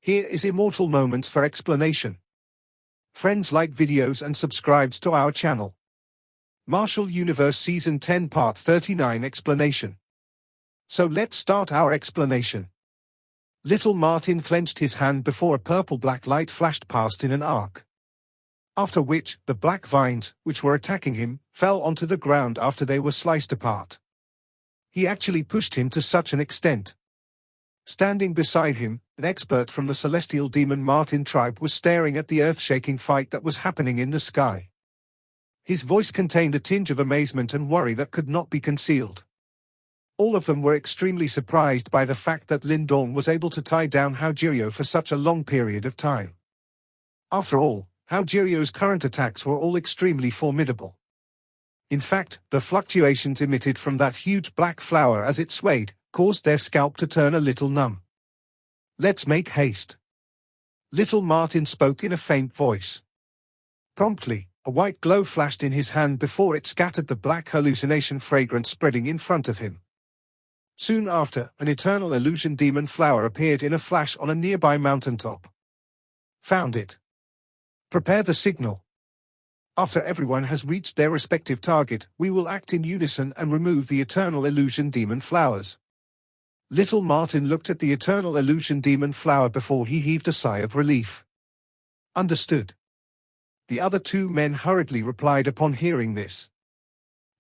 Here is Immortal Moments for explanation. Friends, like videos and subscribes to our channel. Martial Universe Season 10 Part 39 Explanation. So let's start our explanation. Little Martin clenched his hand before a purple-black light flashed past in an arc. After which, the black vines, which were attacking him, fell onto the ground after they were sliced apart. He actually pushed him to such an extent. Standing beside him, an expert from the celestial demon Martin tribe was staring at the earth-shaking fight that was happening in the sky. His voice contained a tinge of amazement and worry that could not be concealed. All of them were extremely surprised by the fact that Lin Dong was able to tie down Ha Joyo for such a long period of time. After all, Ha Joyo's current attacks were all extremely formidable. In fact, the fluctuations emitted from that huge black flower as it swayed caused their scalp to turn a little numb. Let's make haste. Little Martin spoke in a faint voice. Promptly, a white glow flashed in his hand before it scattered the black hallucination fragrance spreading in front of him. Soon after, an eternal illusion demon flower appeared in a flash on a nearby mountaintop. Found it. Prepare the signal. After everyone has reached their respective target, we will act in unison and remove the eternal illusion demon flowers. Little Martin looked at the eternal illusion demon flower before he heaved a sigh of relief. Understood. The other two men hurriedly replied upon hearing this.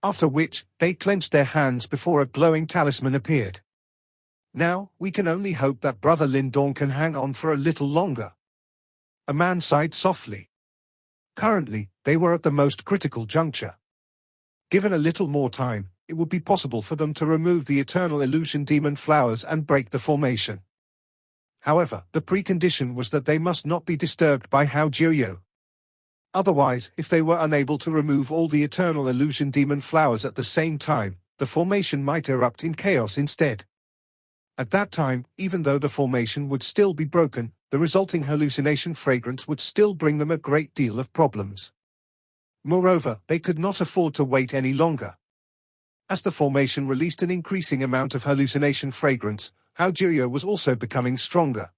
After which, they clenched their hands before a glowing talisman appeared. Now, we can only hope that Brother Lin Dong can hang on for a little longer. A man sighed softly. Currently, they were at the most critical juncture. Given a little more time, it would be possible for them to remove the eternal illusion demon flowers and break the formation. However, the precondition was that they must not be disturbed by Ha Joyo. Otherwise, if they were unable to remove all the eternal illusion demon flowers at the same time, the formation might erupt in chaos instead. At that time, even though the formation would still be broken, the resulting hallucination fragrance would still bring them a great deal of problems. Moreover, they could not afford to wait any longer. As the formation released an increasing amount of hallucination fragrance, Ha Joyo was also becoming stronger.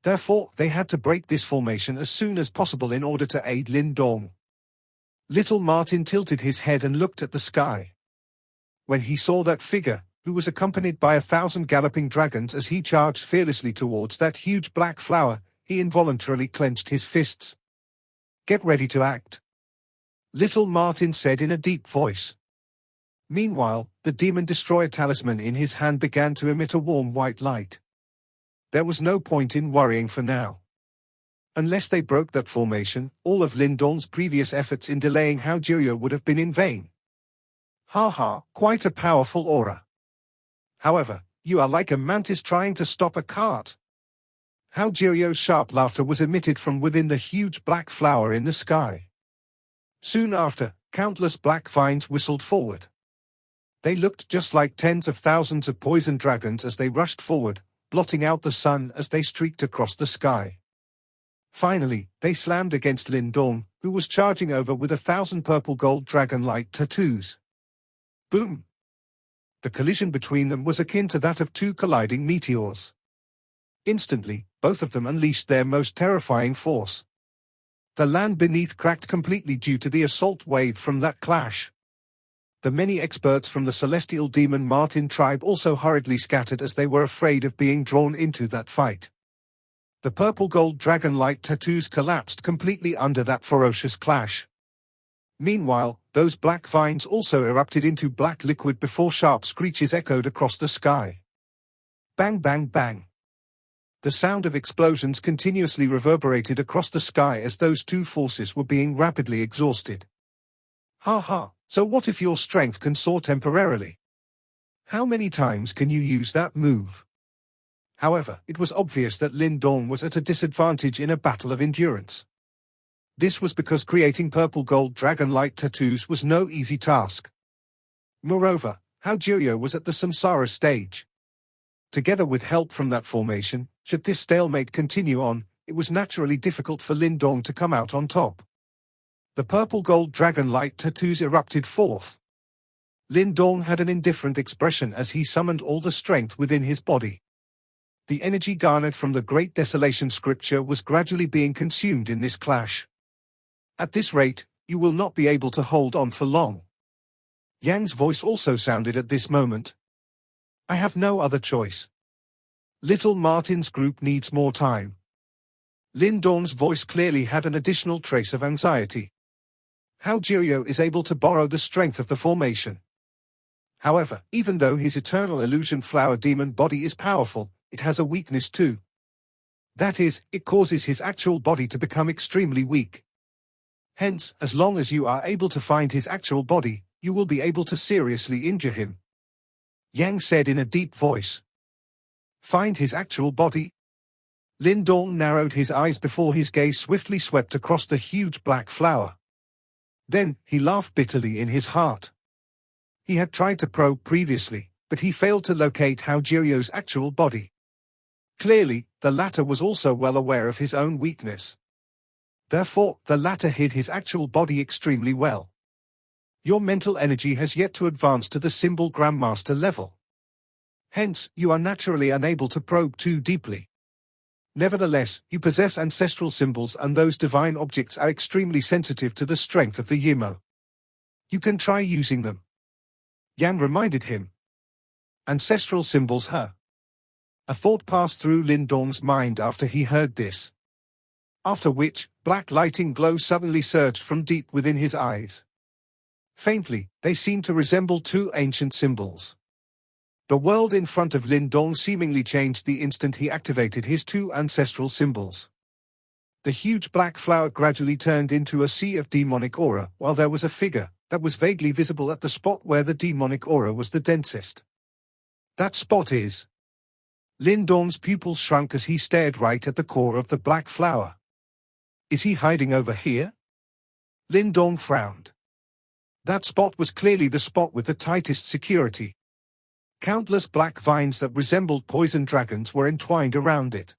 Therefore, they had to break this formation as soon as possible in order to aid Lin Dong. Little Martin tilted his head and looked at the sky. When he saw that figure, who was accompanied by 1,000 galloping dragons as he charged fearlessly towards that huge black flower, he involuntarily clenched his fists. Get ready to act. Little Martin said in a deep voice. Meanwhile, the Demon Destroyer talisman in his hand began to emit a warm white light. There was no point in worrying for now. Unless they broke that formation, all of Lin Dong's previous efforts in delaying Ha Joyo would have been in vain. Quite a powerful aura. However, you are like a mantis trying to stop a cart. Ha Joyo's sharp laughter was emitted from within the huge black flower in the sky. Soon after, countless black vines whistled forward. They looked just like tens of thousands of poison dragons as they rushed forward, blotting out the sun as they streaked across the sky. Finally, they slammed against Lin Dong, who was charging over with 1,000 purple gold dragon-like tattoos. Boom! The collision between them was akin to that of two colliding meteors. Instantly, both of them unleashed their most terrifying force. The land beneath cracked completely due to the assault wave from that clash. The many experts from the celestial demon Martin tribe also hurriedly scattered as they were afraid of being drawn into that fight. The purple gold dragon-like tattoos collapsed completely under that ferocious clash. Meanwhile, those black vines also erupted into black liquid before sharp screeches echoed across the sky. Bang bang bang. The sound of explosions continuously reverberated across the sky as those two forces were being rapidly exhausted. So what if your strength can soar temporarily? How many times can you use that move? However, it was obvious that Lin Dong was at a disadvantage in a battle of endurance. This was because creating purple gold dragon-like tattoos was no easy task. Moreover, Ha Joyo was at the samsara stage. Together with help from that formation, should this stalemate continue on, it was naturally difficult for Lin Dong to come out on top. The purple gold dragon-like tattoos erupted forth. Lin Dong had an indifferent expression as he summoned all the strength within his body. The energy garnered from the Great Desolation scripture was gradually being consumed in this clash. At this rate, you will not be able to hold on for long. Yang's voice also sounded at this moment. I have no other choice. Little Martin's group needs more time. Lin Dong's voice clearly had an additional trace of anxiety. Ha Joyo is able to borrow the strength of the formation. However, even though his eternal illusion flower demon body is powerful, it has a weakness too. That is, it causes his actual body to become extremely weak. Hence, as long as you are able to find his actual body, you will be able to seriously injure him. Yang said in a deep voice. Find his actual body? Lin Dong narrowed his eyes before his gaze swiftly swept across the huge black flower. Then, he laughed bitterly in his heart. He had tried to probe previously, but he failed to locate Ha Joyo's actual body. Clearly, the latter was also well aware of his own weakness. Therefore, the latter hid his actual body extremely well. Your mental energy has yet to advance to the symbol Grandmaster level. Hence, you are naturally unable to probe too deeply. Nevertheless, you possess ancestral symbols, and those divine objects are extremely sensitive to the strength of the Yimo. You can try using them. Yang reminded him. Ancestral symbols, huh? A thought passed through Lin Dong's mind after he heard this. After which, black lighting glow suddenly surged from deep within his eyes. Faintly, they seemed to resemble two ancient symbols. The world in front of Lin Dong seemingly changed the instant he activated his two ancestral symbols. The huge black flower gradually turned into a sea of demonic aura, while there was a figure that was vaguely visible at the spot where the demonic aura was the densest. That spot is... Lin Dong's pupils shrunk as he stared right at the core of the black flower. Is he hiding over here? Lin Dong frowned. That spot was clearly the spot with the tightest security. Countless black vines that resembled poison dragons were entwined around it.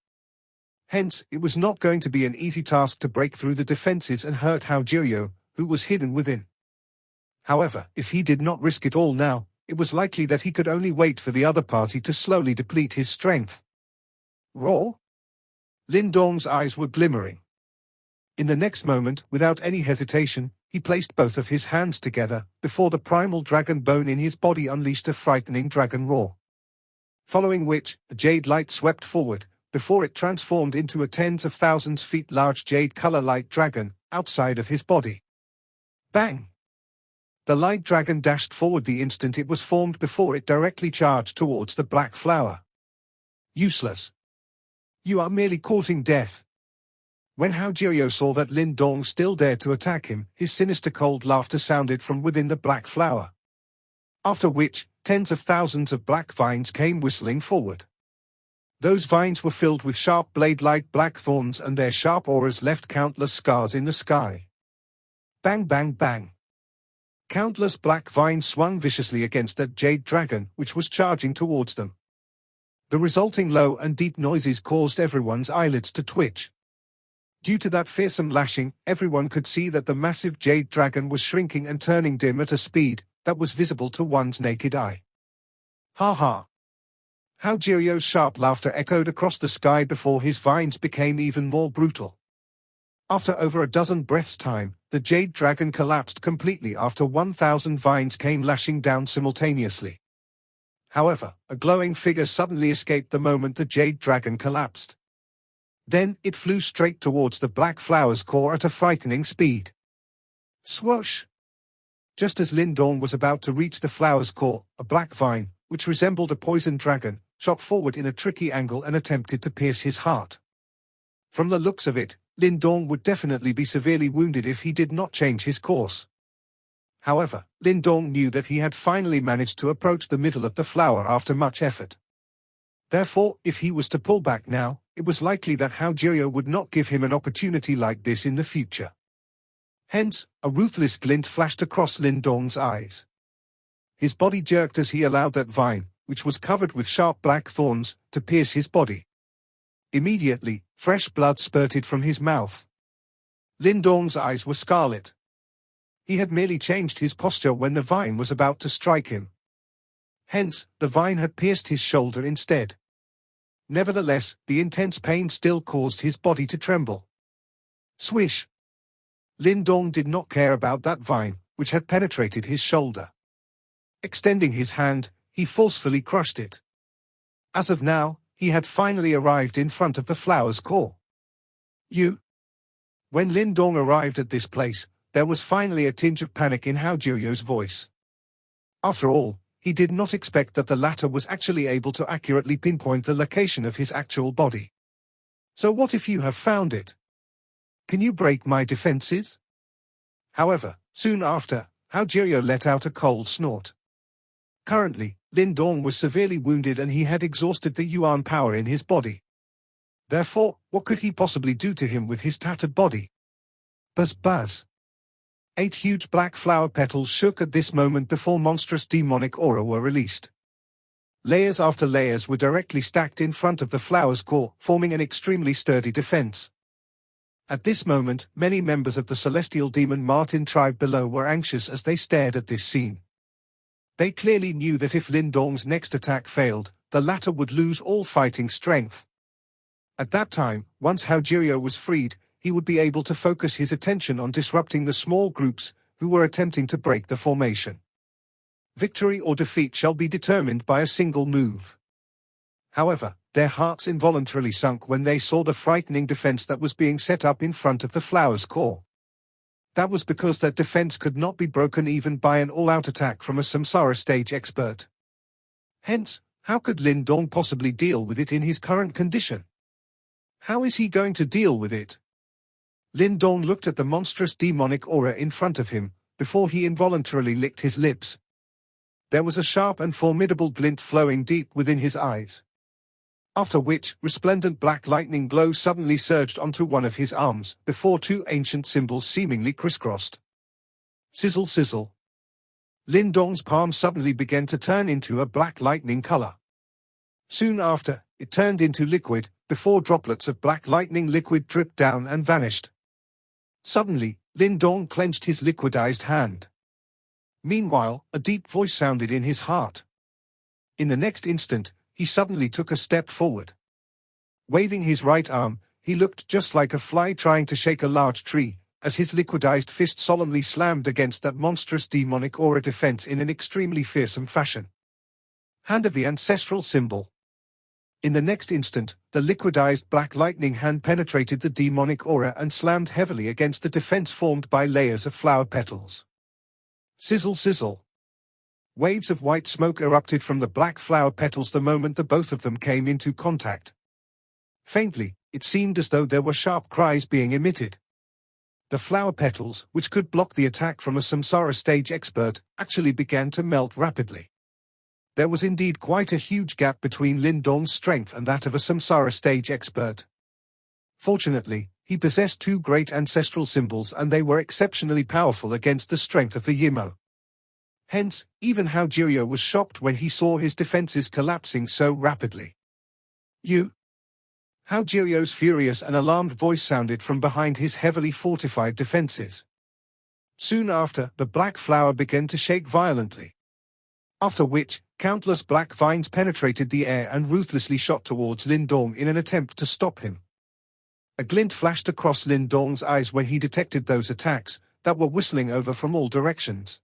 Hence, it was not going to be an easy task to break through the defenses and hurt Ha Joyo, who was hidden within. However, if he did not risk it all now, it was likely that he could only wait for the other party to slowly deplete his strength. Raw? Lin Dong's eyes were glimmering. In the next moment, without any hesitation, he placed both of his hands together, before the primal dragon bone in his body unleashed a frightening dragon roar. Following which, a jade light swept forward, before it transformed into a tens of thousands feet large jade color light dragon, outside of his body. Bang! The light dragon dashed forward the instant it was formed before it directly charged towards the black flower. Useless. You are merely courting death. When Ha Joyo saw that Lin Dong still dared to attack him, his sinister cold laughter sounded from within the black flower. After which, tens of thousands of black vines came whistling forward. Those vines were filled with sharp blade-like black thorns, and their sharp auras left countless scars in the sky. Bang bang bang. Countless black vines swung viciously against that jade dragon, which was charging towards them. The resulting low and deep noises caused everyone's eyelids to twitch. Due to that fearsome lashing, everyone could see that the massive jade dragon was shrinking and turning dim at a speed that was visible to one's naked eye. Ha ha! Ha Joyo's sharp laughter echoed across the sky before his vines became even more brutal. After over a dozen breaths' time, the jade dragon collapsed completely after 1,000 vines came lashing down simultaneously. However, a glowing figure suddenly escaped the moment the jade dragon collapsed. Then, it flew straight towards the black flower's core at a frightening speed. Swoosh! Just as Lin Dong was about to reach the flower's core, a black vine, which resembled a poison dragon, shot forward in a tricky angle and attempted to pierce his heart. From the looks of it, Lin Dong would definitely be severely wounded if he did not change his course. However, Lin Dong knew that he had finally managed to approach the middle of the flower after much effort. Therefore, if he was to pull back now, it was likely that Ha Joyo would not give him an opportunity like this in the future. Hence, a ruthless glint flashed across Lin Dong's eyes. His body jerked as he allowed that vine, which was covered with sharp black thorns, to pierce his body. Immediately, fresh blood spurted from his mouth. Lin Dong's eyes were scarlet. He had merely changed his posture when the vine was about to strike him. Hence, the vine had pierced his shoulder instead. Nevertheless, the intense pain still caused his body to tremble. Swish! Lin Dong did not care about that vine, which had penetrated his shoulder. Extending his hand, he forcefully crushed it. As of now, he had finally arrived in front of the flower's core. You? When Lin Dong arrived at this place, there was finally a tinge of panic in Ha Joyo's voice. After all, he did not expect that the latter was actually able to accurately pinpoint the location of his actual body. So what if you have found it? Can you break my defenses? However, soon after, Ha Joyo let out a cold snort. Currently, Lin Dong was severely wounded and he had exhausted the yuan power in his body. Therefore, what could he possibly do to him with his tattered body? Buzz buzz. 8 huge black flower petals shook at this moment before monstrous demonic aura were released. Layers after layers were directly stacked in front of the flower's core, forming an extremely sturdy defense. At this moment, many members of the celestial demon Martin tribe below were anxious as they stared at this scene. They clearly knew that if Lin Dong's next attack failed, the latter would lose all fighting strength. At that time, once Ha Joyo was freed, he would be able to focus his attention on disrupting the small groups who were attempting to break the formation. Victory or defeat shall be determined by a single move. However, their hearts involuntarily sunk when they saw the frightening defense that was being set up in front of the flower's core. That was because that defense could not be broken even by an all-out attack from a Samsara stage expert. Hence, how could Lin Dong possibly deal with it in his current condition? How is he going to deal with it? Lin Dong looked at the monstrous demonic aura in front of him, before he involuntarily licked his lips. There was a sharp and formidable glint flowing deep within his eyes. After which, resplendent black lightning glow suddenly surged onto one of his arms, before 2 ancient symbols seemingly crisscrossed. Sizzle sizzle. Lin Dong's palm suddenly began to turn into a black lightning color. Soon after, it turned into liquid, before droplets of black lightning liquid dripped down and vanished. Suddenly, Lin Dong clenched his liquidized hand. Meanwhile, a deep voice sounded in his heart. In the next instant, he suddenly took a step forward. Waving his right arm, he looked just like a fly trying to shake a large tree, as his liquidized fist solemnly slammed against that monstrous demonic aura defense in an extremely fearsome fashion. Hand of the ancestral symbol. In the next instant, the liquidized black lightning hand penetrated the demonic aura and slammed heavily against the defense formed by layers of flower petals. Sizzle sizzle. Waves of white smoke erupted from the black flower petals the moment the both of them came into contact. Faintly, it seemed as though there were sharp cries being emitted. The flower petals, which could block the attack from a Samsara stage expert, actually began to melt rapidly. There was indeed quite a huge gap between Lin Dong's strength and that of a Samsara stage expert. Fortunately, he possessed 2 great ancestral symbols and they were exceptionally powerful against the strength of the Yimo. Hence, even Ha Joyo was shocked when he saw his defenses collapsing so rapidly. You? Ha Joyo's furious and alarmed voice sounded from behind his heavily fortified defenses. Soon after, the black flower began to shake violently. After which, countless black vines penetrated the air and ruthlessly shot towards Lin Dong in an attempt to stop him. A glint flashed across Lin Dong's eyes when he detected those attacks that were whistling over from all directions.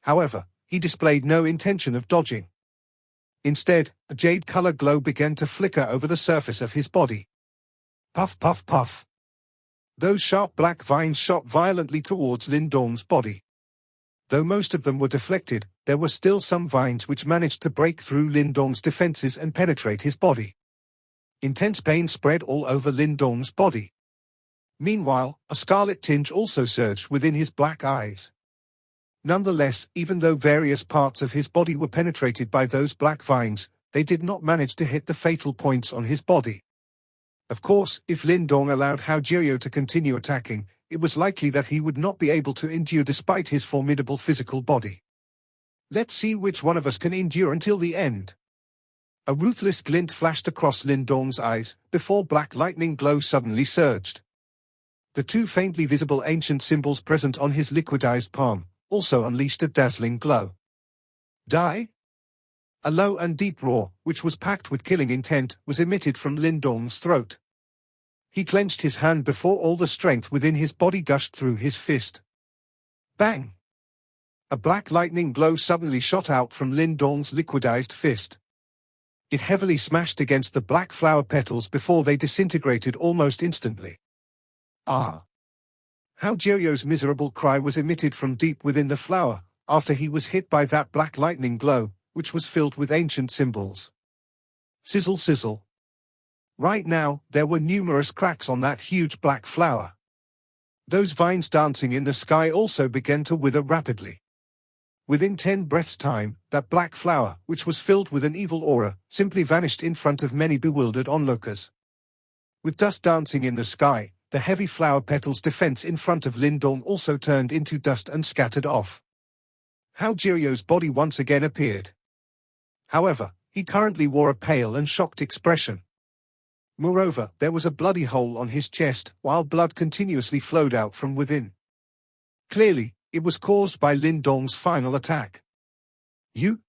However, he displayed no intention of dodging. Instead, a jade color glow began to flicker over the surface of his body. Puff puff puff. Those sharp black vines shot violently towards Lin Dong's body. Though most of them were deflected, there were still some vines which managed to break through Lin Dong's defenses and penetrate his body. Intense pain spread all over Lin Dong's body. Meanwhile, a scarlet tinge also surged within his black eyes. Nonetheless, even though various parts of his body were penetrated by those black vines, they did not manage to hit the fatal points on his body. Of course, if Lin Dong allowed Ha Joyo to continue attacking, it was likely that he would not be able to endure despite his formidable physical body. Let's see which one of us can endure until the end. A ruthless glint flashed across Lin Dong's eyes, before black lightning glow suddenly surged. The 2 faintly visible ancient symbols present on his liquidized palm also unleashed a dazzling glow. Die? A low and deep roar, which was packed with killing intent, was emitted from Lin Dong's throat. He clenched his hand before all the strength within his body gushed through his fist. Bang! A black lightning glow suddenly shot out from Lin Dong's liquidized fist. It heavily smashed against the black flower petals before they disintegrated almost instantly. Ah! Ha Joyo's miserable cry was emitted from deep within the flower, after he was hit by that black lightning glow, which was filled with ancient symbols. Sizzle sizzle. Right now, there were numerous cracks on that huge black flower. Those vines dancing in the sky also began to wither rapidly. Within 10 breaths' time, that black flower, which was filled with an evil aura, simply vanished in front of many bewildered onlookers. With dust dancing in the sky, the heavy flower petals' defense in front of Lin Dong also turned into dust and scattered off. Ha Joyo's body once again appeared. However, he currently wore a pale and shocked expression. Moreover, there was a bloody hole on his chest, while blood continuously flowed out from within. Clearly, it was caused by Lin Dong's final attack. You?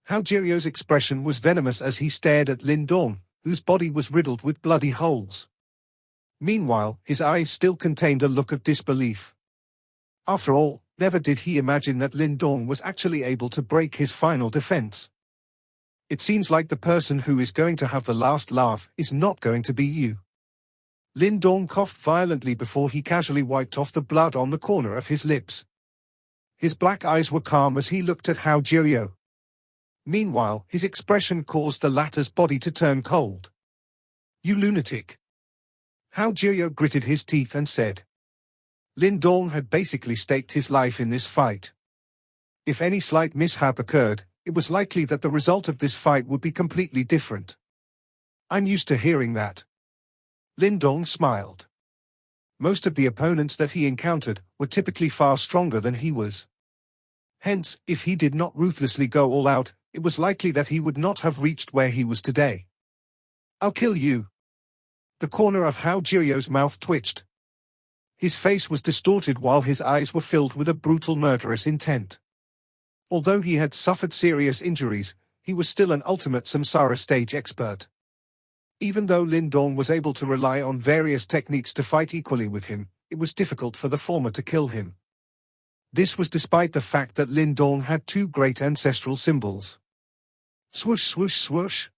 Ha Joyo's expression was venomous as he stared at Lin Dong, whose body was riddled with bloody holes. Meanwhile, his eyes still contained a look of disbelief. After all, never did he imagine that Lin Dong was actually able to break his final defense. It seems like the person who is going to have the last laugh is not going to be you. Lin Dong coughed violently before he casually wiped off the blood on the corner of his lips. His black eyes were calm as he looked at Ha Joyo. Meanwhile, his expression caused the latter's body to turn cold. You lunatic. Ha Joyo gritted his teeth and said. Lin Dong had basically staked his life in this fight. If any slight mishap occurred, it was likely that the result of this fight would be completely different. I'm used to hearing that. Lin Dong smiled. Most of the opponents that he encountered were typically far stronger than he was. Hence, if he did not ruthlessly go all out, it was likely that he would not have reached where he was today. I'll kill you. The corner of Ha Joyo's mouth twitched. His face was distorted while his eyes were filled with a brutal murderous intent. Although he had suffered serious injuries, he was still an ultimate samsara stage expert. Even though Lin Dong was able to rely on various techniques to fight equally with him, it was difficult for the former to kill him. This was despite the fact that Lin Dong had two great ancestral symbols. Swoosh swoosh swoosh.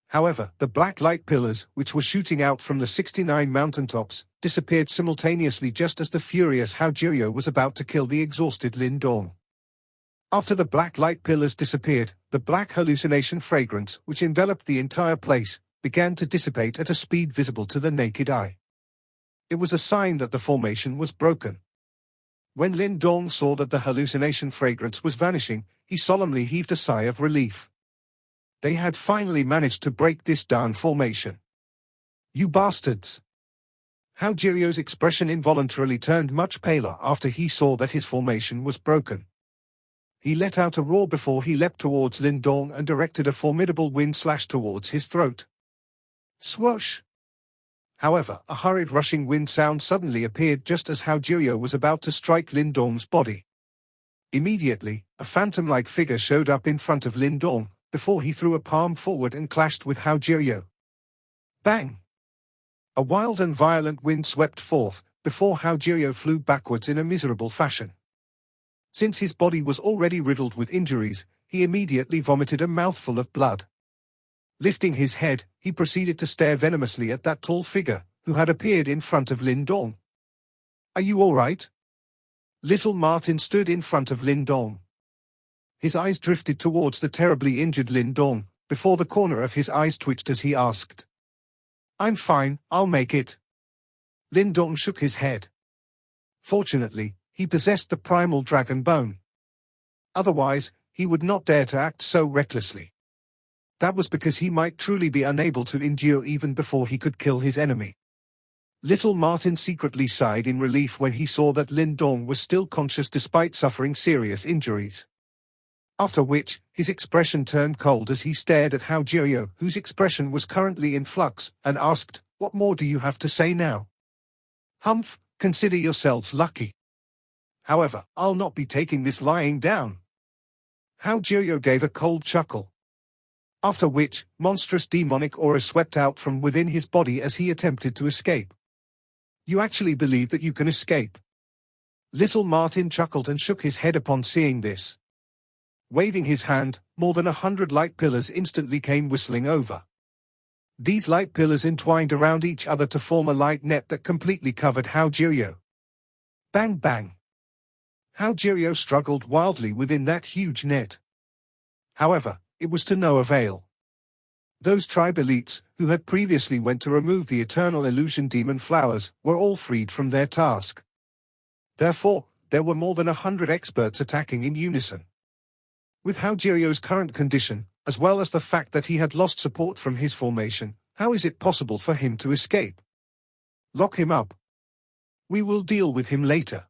However, the black light pillars, which were shooting out from the 69 mountaintops, disappeared simultaneously just as the furious Ha Joyo was about to kill the exhausted Lin Dong. After the black light pillars disappeared, the black hallucination fragrance, which enveloped the entire place, began to dissipate at a speed visible to the naked eye. It was a sign that the formation was broken. When Lin Dong saw that the hallucination fragrance was vanishing, he solemnly heaved a sigh of relief. They had finally managed to break this darn formation. You bastards! Ha Joyo's expression involuntarily turned much paler after he saw that his formation was broken. He let out a roar before he leapt towards Lin Dong and directed a formidable wind slash towards his throat. Swoosh! However, a hurried rushing wind sound suddenly appeared just as Ha Joyo was about to strike Lin Dong's body. Immediately, a phantom-like figure showed up in front of Lin Dong, before he threw a palm forward and clashed with Ha Joyo. Bang! A wild and violent wind swept forth, before Ha Joyo flew backwards in a miserable fashion. Since his body was already riddled with injuries, he immediately vomited a mouthful of blood. Lifting his head, he proceeded to stare venomously at that tall figure, who had appeared in front of Lin Dong. Are you all right? Little Martin stood in front of Lin Dong. His eyes drifted towards the terribly injured Lin Dong, before the corner of his eyes twitched as he asked. I'm fine, I'll make it. Lin Dong shook his head. Fortunately, he possessed the primal dragon bone. Otherwise, he would not dare to act so recklessly. That was because he might truly be unable to endure even before he could kill his enemy. Little Martin secretly sighed in relief when he saw that Lin Dong was still conscious despite suffering serious injuries. After which, his expression turned cold as he stared at Ha Joyo, whose expression was currently in flux, and asked, What more do you have to say now? Humph, consider yourselves lucky. However, I'll not be taking this lying down. Ha Joyo gave a cold chuckle. After which, monstrous demonic aura swept out from within his body as he attempted to escape. You actually believe that you can escape? Little Martin chuckled and shook his head upon seeing this. Waving his hand, more than 100 light pillars instantly came whistling over. These light pillars entwined around each other to form a light net that completely covered Ha Joyo. Bang bang. Ha Joyo struggled wildly within that huge net. However, it was to no avail. Those tribe elites, who had previously went to remove the eternal illusion demon flowers, were all freed from their task. Therefore, there were more than 100 experts attacking in unison. With Ha Joyo's current condition, as well as the fact that he had lost support from his formation, how is it possible for him to escape? Lock him up. We will deal with him later.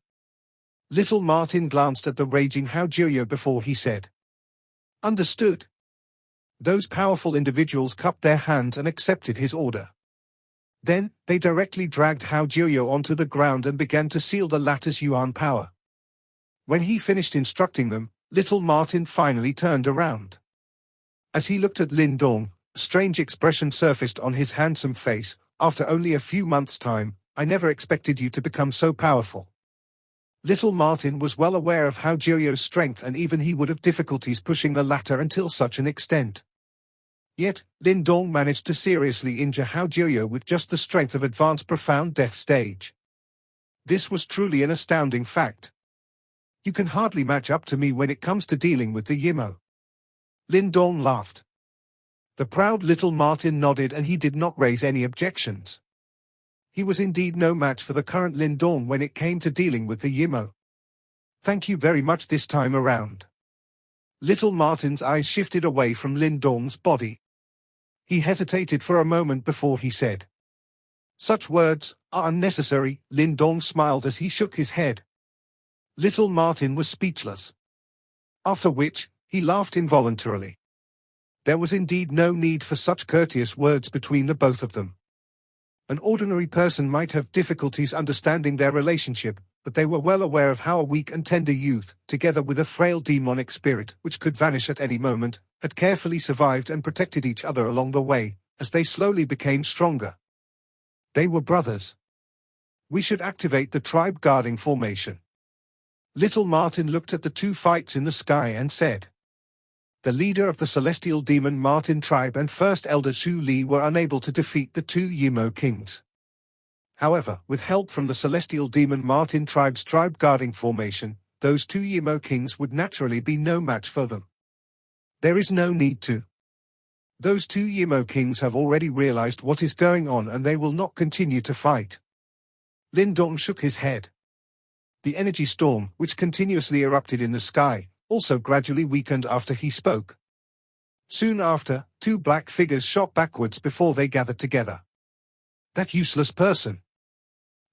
Little Martin glanced at the raging Ha Joyo before he said. Understood. Those powerful individuals cupped their hands and accepted his order. Then, they directly dragged Ha Joyo onto the ground and began to seal the latter's yuan power. When he finished instructing them, Little Martin finally turned around. As he looked at Lin Dong, a strange expression surfaced on his handsome face. After only a few months' time, I never expected you to become so powerful. Little Martin was well aware of Ha Joyo's strength, and even he would have difficulties pushing the latter until such an extent. Yet, Lin Dong managed to seriously injure Ha Joyo with just the strength of advanced profound death stage. This was truly an astounding fact. You can hardly match up to me when it comes to dealing with the Yimo. Lin Dong laughed. The proud Little Martin nodded, and he did not raise any objections. He was indeed no match for the current Lin Dong when it came to dealing with the Yimo. Thank you very much this time around. Little Martin's eyes shifted away from Lin Dong's body. He hesitated for a moment before he said. Such words are unnecessary. Lin Dong smiled as he shook his head. Little Martin was speechless. After which, he laughed involuntarily. There was indeed no need for such courteous words between the both of them. An ordinary person might have difficulties understanding their relationship, but they were well aware of how a weak and tender youth, together with a frail demonic spirit which could vanish at any moment, had carefully survived and protected each other along the way, as they slowly became stronger. They were brothers. We should activate the tribe guarding formation. Little Martin looked at the two fights in the sky and said. The leader of the celestial demon Martin tribe and First Elder Zhu Li were unable to defeat the two Yimo kings. However, with help from the celestial demon Martin tribe's tribe guarding formation, those two Yimo kings would naturally be no match for them. There is no need to. Those two Yimo kings have already realized what is going on, and they will not continue to fight. Lin Dong shook his head. The energy storm, which continuously erupted in the sky, also gradually weakened after he spoke. Soon after, two black figures shot backwards before they gathered together. That useless person.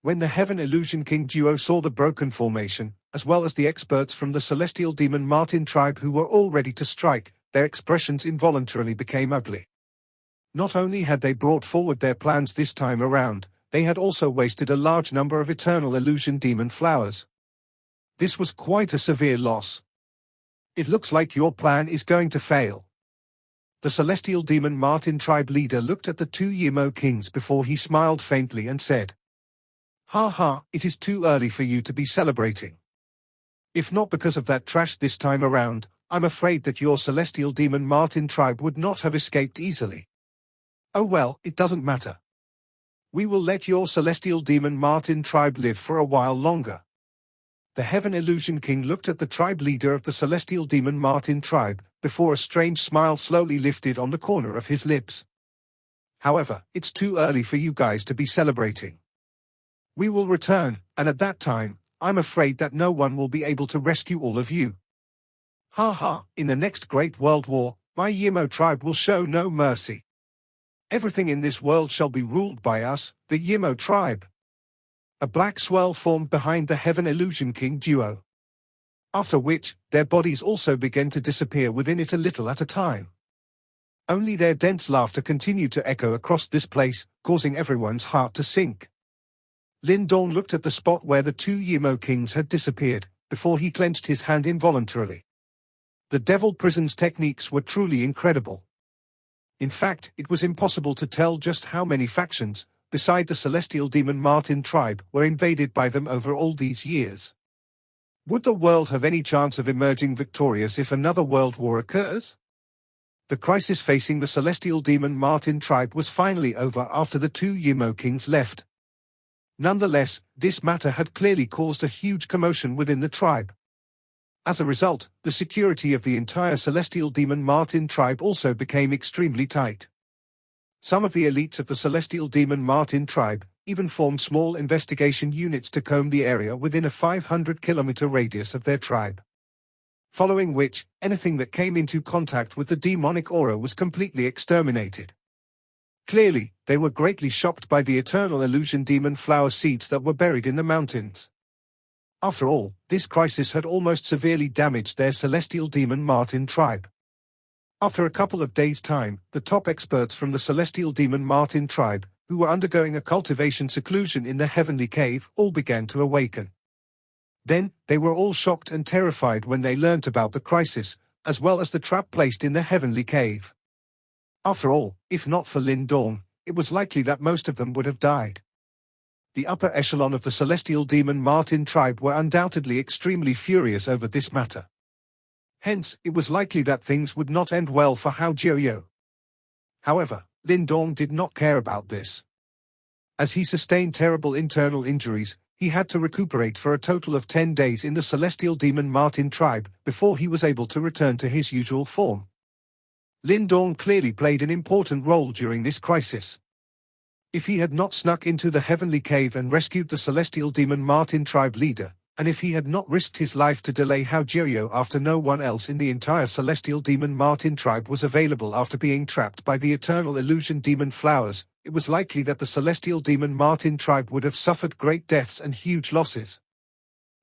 When the Heaven Illusion King duo saw the broken formation, as well as the experts from the celestial demon Martin tribe who were all ready to strike, their expressions involuntarily became ugly. Not only had they brought forward their plans this time around, they had also wasted a large number of eternal illusion demon flowers. This was quite a severe loss. It looks like your plan is going to fail. The celestial demon Martin tribe leader looked at the two Yimo kings before he smiled faintly and said, Ha ha, it is too early for you to be celebrating. If not because of that trash this time around, I'm afraid that your celestial demon Martin tribe would not have escaped easily. Oh well, it doesn't matter. We will let your celestial demon Martin tribe live for a while longer. The Heaven Illusion King looked at the tribe leader of the celestial demon Martin tribe, before a strange smile slowly lifted on the corner of his lips. However, it's too early for you guys to be celebrating. We will return, and at that time, I'm afraid that no one will be able to rescue all of you. Ha ha, in the next Great World War, my Yimo tribe will show no mercy. Everything in this world shall be ruled by us, the Yimo tribe. A black swirl formed behind the Heaven Illusion King duo. After which, their bodies also began to disappear within it a little at a time. Only their dense laughter continued to echo across this place, causing everyone's heart to sink. Lin Dong looked at the spot where the two Yimo kings had disappeared, before he clenched his hand involuntarily. The Devil Prison's techniques were truly incredible. In fact, it was impossible to tell just how many factions, beside the celestial demon Martin tribe, were invaded by them over all these years. Would the world have any chance of emerging victorious if another world war occurs? The crisis facing the celestial demon Martin tribe was finally over after the two Yimo kings left. Nonetheless, this matter had clearly caused a huge commotion within the tribe. As a result, the security of the entire celestial demon Martin tribe also became extremely tight. Some of the elites of the celestial demon Martin tribe even formed small investigation units to comb the area within a 500-kilometer radius of their tribe. Following which, anything that came into contact with the demonic aura was completely exterminated. Clearly, they were greatly shocked by the eternal illusion demon flower seeds that were buried in the mountains. After all, this crisis had almost severely damaged their celestial demon Martin tribe. After a couple of days' time, the top experts from the celestial demon Martin tribe, who were undergoing a cultivation seclusion in the heavenly cave, all began to awaken. Then, they were all shocked and terrified when they learnt about the crisis, as well as the trap placed in the heavenly cave. After all, if not for Lin Dong, it was likely that most of them would have died. The upper echelon of the celestial demon Martin tribe were undoubtedly extremely furious over this matter. Hence, it was likely that things would not end well for Ha Joyo. However, Lin Dong did not care about this. As he sustained terrible internal injuries, he had to recuperate for a total of 10 days in the celestial demon Martin tribe before he was able to return to his usual form. Lin Dong clearly played an important role during this crisis. If he had not snuck into the heavenly cave and rescued the celestial demon Martin tribe leader, and if he had not risked his life to delay Ha Joyo after no one else in the entire celestial demon Martin tribe was available after being trapped by the eternal illusion demon flowers, it was likely that the celestial demon Martin tribe would have suffered great deaths and huge losses.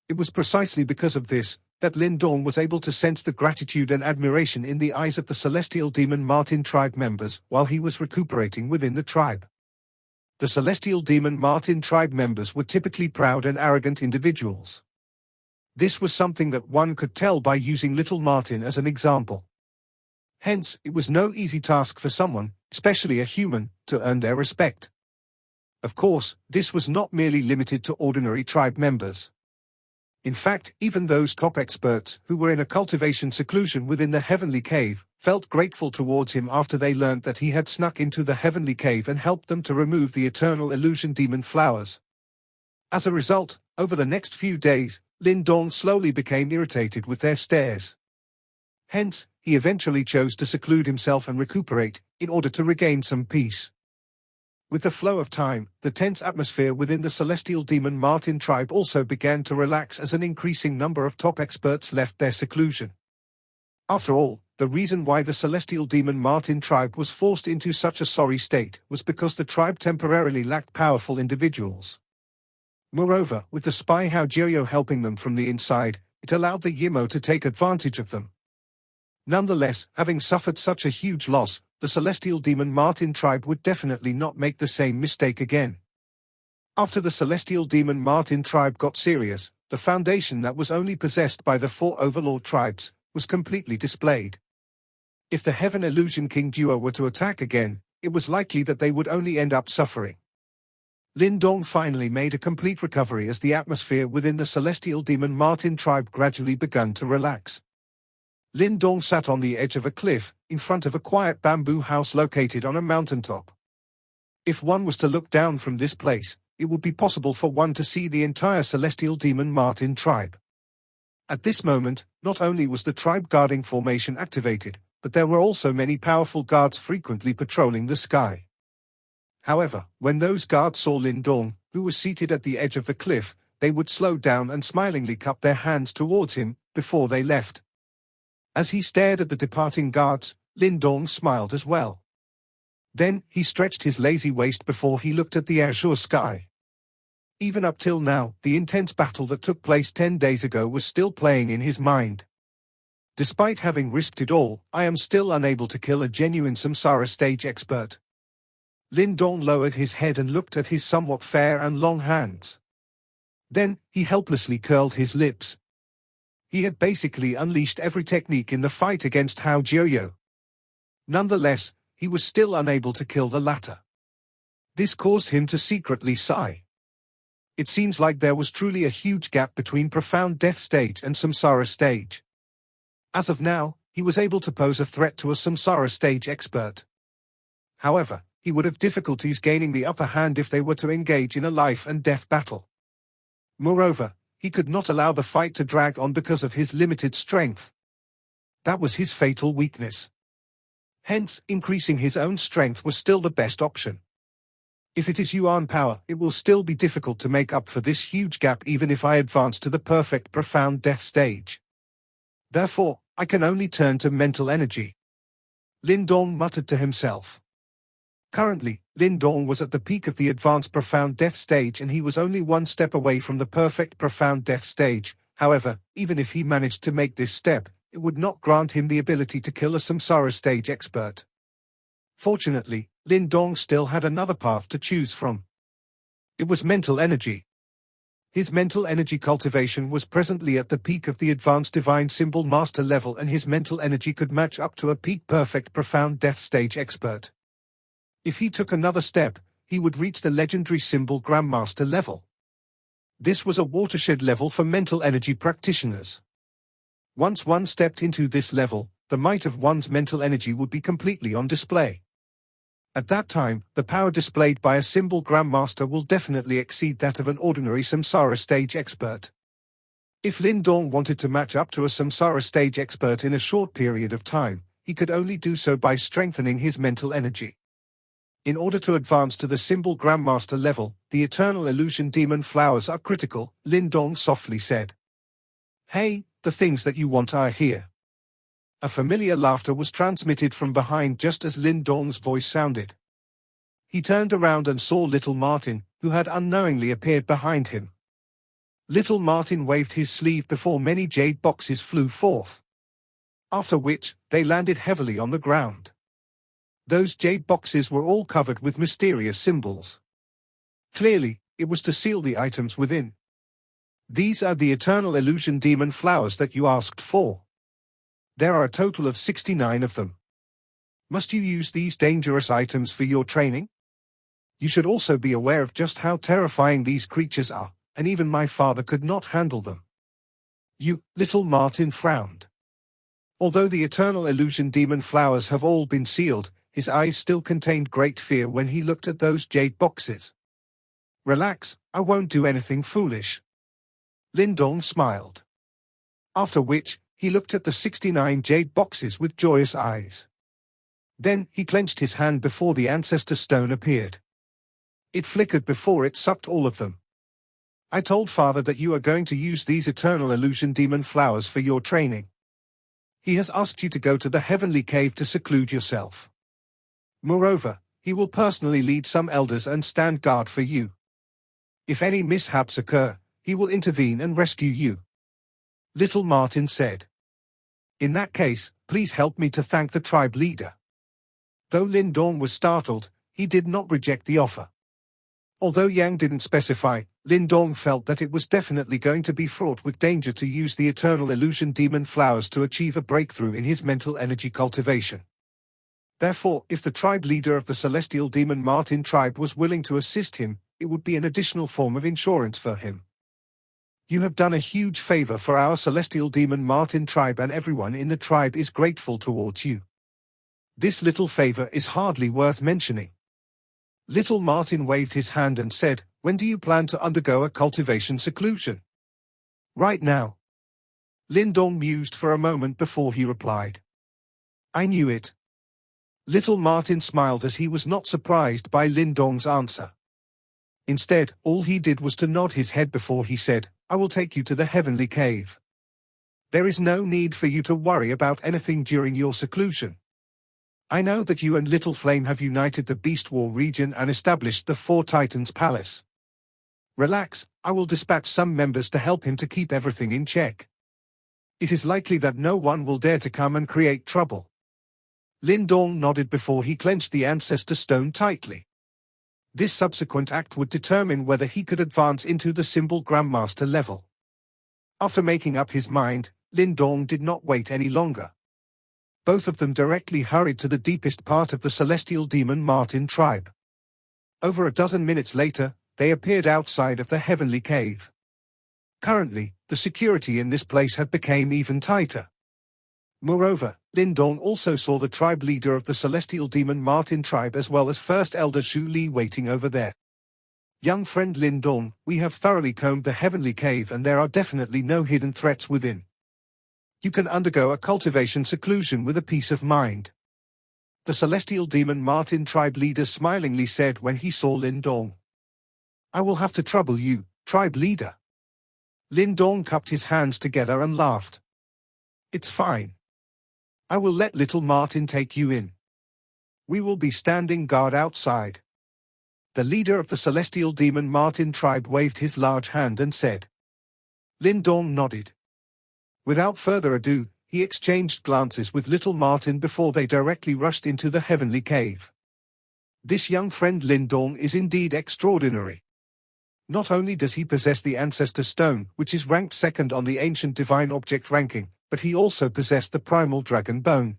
It was precisely because of this that Lin Dong was able to sense the gratitude and admiration in the eyes of the celestial demon Martin tribe members while he was recuperating within the tribe. The celestial demon Martin tribe members were typically proud and arrogant individuals. This was something that one could tell by using little Martin as an example. Hence, it was no easy task for someone, especially a human, to earn their respect. Of course, this was not merely limited to ordinary tribe members. In fact, even those top experts who were in a cultivation seclusion within the heavenly cave felt grateful towards him after they learned that he had snuck into the heavenly cave and helped them to remove the eternal illusion demon flowers. As a result, over the next few days, Lin Dong slowly became irritated with their stares. Hence, he eventually chose to seclude himself and recuperate, in order to regain some peace. With the flow of time, the tense atmosphere within the celestial demon Martin tribe also began to relax as an increasing number of top experts left their seclusion. After all, the reason why the celestial demon Martin tribe was forced into such a sorry state was because the tribe temporarily lacked powerful individuals. Moreover, with the spy Ha Joyo helping them from the inside, it allowed the Yimo to take advantage of them. Nonetheless, having suffered such a huge loss, the celestial demon Martin tribe would definitely not make the same mistake again. After the celestial demon Martin tribe got serious, the foundation that was only possessed by the 4 overlord tribes was completely displayed. If the Heaven Illusion King duo were to attack again, it was likely that they would only end up suffering. Lin Dong finally made a complete recovery as the atmosphere within the celestial demon Martin tribe gradually began to relax. Lin Dong sat on the edge of a cliff, in front of a quiet bamboo house located on a mountaintop. If one was to look down from this place, it would be possible for one to see the entire celestial demon Martin tribe. At this moment, not only was the tribe guarding formation activated, but there were also many powerful guards frequently patrolling the sky. However, when those guards saw Lin Dong, who was seated at the edge of the cliff, they would slow down and smilingly cup their hands towards him, before they left. As he stared at the departing guards, Lin Dong smiled as well. Then, he stretched his lazy waist before he looked at the azure sky. Even up till now, the intense battle that took place 10 days ago was still playing in his mind. Despite having risked it all, I am still unable to kill a genuine Samsara stage expert. Lin Dong lowered his head and looked at his somewhat fair and long hands. Then, he helplessly curled his lips. He had basically unleashed every technique in the fight against Ha Joyo. Nonetheless, he was still unable to kill the latter. This caused him to secretly sigh. It seems like there was truly a huge gap between profound death stage and samsara stage. As of now, he was able to pose a threat to a samsara stage expert. However, he would have difficulties gaining the upper hand if they were to engage in a life and death battle. Moreover, he could not allow the fight to drag on because of his limited strength. That was his fatal weakness. Hence, increasing his own strength was still the best option. If it is Yuan power, it will still be difficult to make up for this huge gap even if I advance to the perfect profound death stage. Therefore, I can only turn to mental energy. Lin Dong muttered to himself. Currently, Lin Dong was at the peak of the advanced profound death stage and he was only one step away from the perfect profound death stage. However, even if he managed to make this step, it would not grant him the ability to kill a samsara stage expert. Fortunately, Lin Dong still had another path to choose from. It was mental energy. His mental energy cultivation was presently at the peak of the advanced divine symbol master level and his mental energy could match up to a peak perfect profound death stage expert. If he took another step, he would reach the legendary symbol Grandmaster level. This was a watershed level for mental energy practitioners. Once one stepped into this level, the might of one's mental energy would be completely on display. At that time, the power displayed by a symbol Grandmaster will definitely exceed that of an ordinary samsara stage expert. If Lin Dong wanted to match up to a samsara stage expert in a short period of time, he could only do so by strengthening his mental energy. In order to advance to the symbol Grandmaster level, the eternal illusion demon flowers are critical, Lin Dong softly said. Hey, the things that you want are here. A familiar laughter was transmitted from behind just as Lin Dong's voice sounded. He turned around and saw little Martin, who had unknowingly appeared behind him. Little Martin waved his sleeve before many jade boxes flew forth. After which, they landed heavily on the ground. Those jade boxes were all covered with mysterious symbols. Clearly, it was to seal the items within. These are the eternal illusion demon flowers that you asked for. There are a total of 69 of them. Must you use these dangerous items for your training? You should also be aware of just how terrifying these creatures are, and even my father could not handle them. Little Martin frowned. Although the eternal illusion demon flowers have all been sealed, his eyes still contained great fear when he looked at those jade boxes. Relax, I won't do anything foolish. Lin Dong smiled. After which, he looked at the 69 jade boxes with joyous eyes. Then, he clenched his hand before the ancestor stone appeared. It flickered before it sucked all of them. I told father that you are going to use these eternal illusion demon flowers for your training. He has asked you to go to the heavenly cave to seclude yourself. Moreover, he will personally lead some elders and stand guard for you. If any mishaps occur, he will intervene and rescue you. Little Martin said. In that case, please help me to thank the tribe leader. Though Lin Dong was startled, he did not reject the offer. Although Yang didn't specify, Lin Dong felt that it was definitely going to be fraught with danger to use the eternal illusion demon flowers to achieve a breakthrough in his mental energy cultivation. Therefore, if the tribe leader of the celestial demon Martin tribe was willing to assist him, it would be an additional form of insurance for him. You have done a huge favor for our celestial demon Martin tribe and everyone in the tribe is grateful towards you. This little favor is hardly worth mentioning. Little Martin waved his hand and said, when do you plan to undergo a cultivation seclusion? Right now. Lin Dong mused for a moment before he replied. I knew it. Little Martin smiled as he was not surprised by Lin Dong's answer. Instead, all he did was to nod his head before he said, I will take you to the heavenly cave. There is no need for you to worry about anything during your seclusion. I know that you and Little Flame have united the Beast War region and established the Four Titans Palace. Relax, I will dispatch some members to help him to keep everything in check. It is likely that no one will dare to come and create trouble. Lin Dong nodded before he clenched the ancestor stone tightly. This subsequent act would determine whether he could advance into the symbol Grandmaster level. After making up his mind, Lin Dong did not wait any longer. Both of them directly hurried to the deepest part of the celestial demon Martin tribe. Over a dozen minutes later, they appeared outside of the heavenly cave. Currently, the security in this place had become even tighter. Moreover, Lin Dong also saw the tribe leader of the celestial demon Martin tribe as well as First Elder Shu Li waiting over there. Young friend Lin Dong, we have thoroughly combed the heavenly cave and there are definitely no hidden threats within. You can undergo a cultivation seclusion with a peace of mind. The celestial demon Martin tribe leader smilingly said when he saw Lin Dong. I will have to trouble you, tribe leader. Lin Dong cupped his hands together and laughed. It's fine. I will let little Martin take you in. We will be standing guard outside. The leader of the celestial demon Martin tribe waved his large hand and said. Lin Dong nodded. Without further ado, he exchanged glances with little Martin before they directly rushed into the heavenly cave. This young friend Lin Dong is indeed extraordinary. Not only does he possess the Ancestor Stone, which is ranked second on the ancient divine object ranking, but he also possessed the primal dragon bone.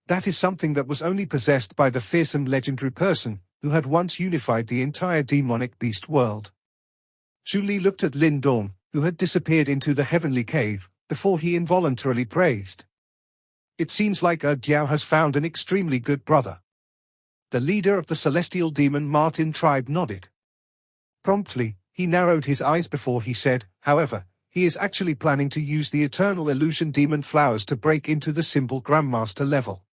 That is something that was only possessed by the fearsome legendary person, who had once unified the entire demonic beast world. Shu Li looked at Lin Dong, who had disappeared into the heavenly cave, before he involuntarily praised. It seems like Jiao has found an extremely good brother. The leader of the celestial demon Martin tribe nodded. Promptly, he narrowed his eyes before he said, however, he is actually planning to use the eternal illusion demon flowers to break into the simple Grandmaster level.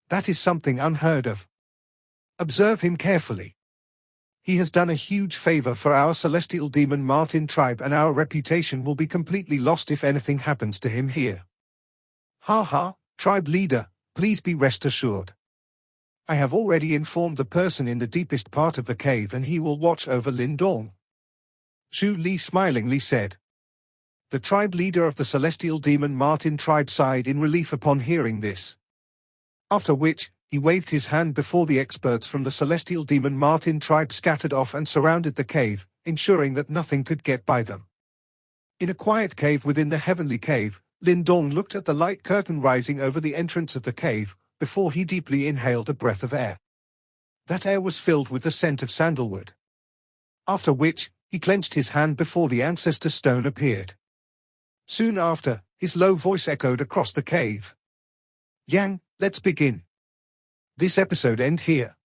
That is something unheard of. Observe him carefully. He has done a huge favor for our celestial demon Martin tribe and our reputation will be completely lost if anything happens to him here. Tribe leader, please be rest assured. I have already informed the person in the deepest part of the cave and he will watch over Lin Dong. Shu Li smilingly said. The tribe leader of the celestial demon Martin tribe sighed in relief upon hearing this. After which, he waved his hand before the experts from the celestial demon Martin tribe scattered off and surrounded the cave, ensuring that nothing could get by them. In a quiet cave within the heavenly cave, Lin Dong looked at the light curtain rising over the entrance of the cave, before he deeply inhaled a breath of air. That air was filled with the scent of sandalwood. After which, he clenched his hand before the Ancestor Stone appeared. Soon after, his low voice echoed across the cave. Yang, let's begin. This episode ends here.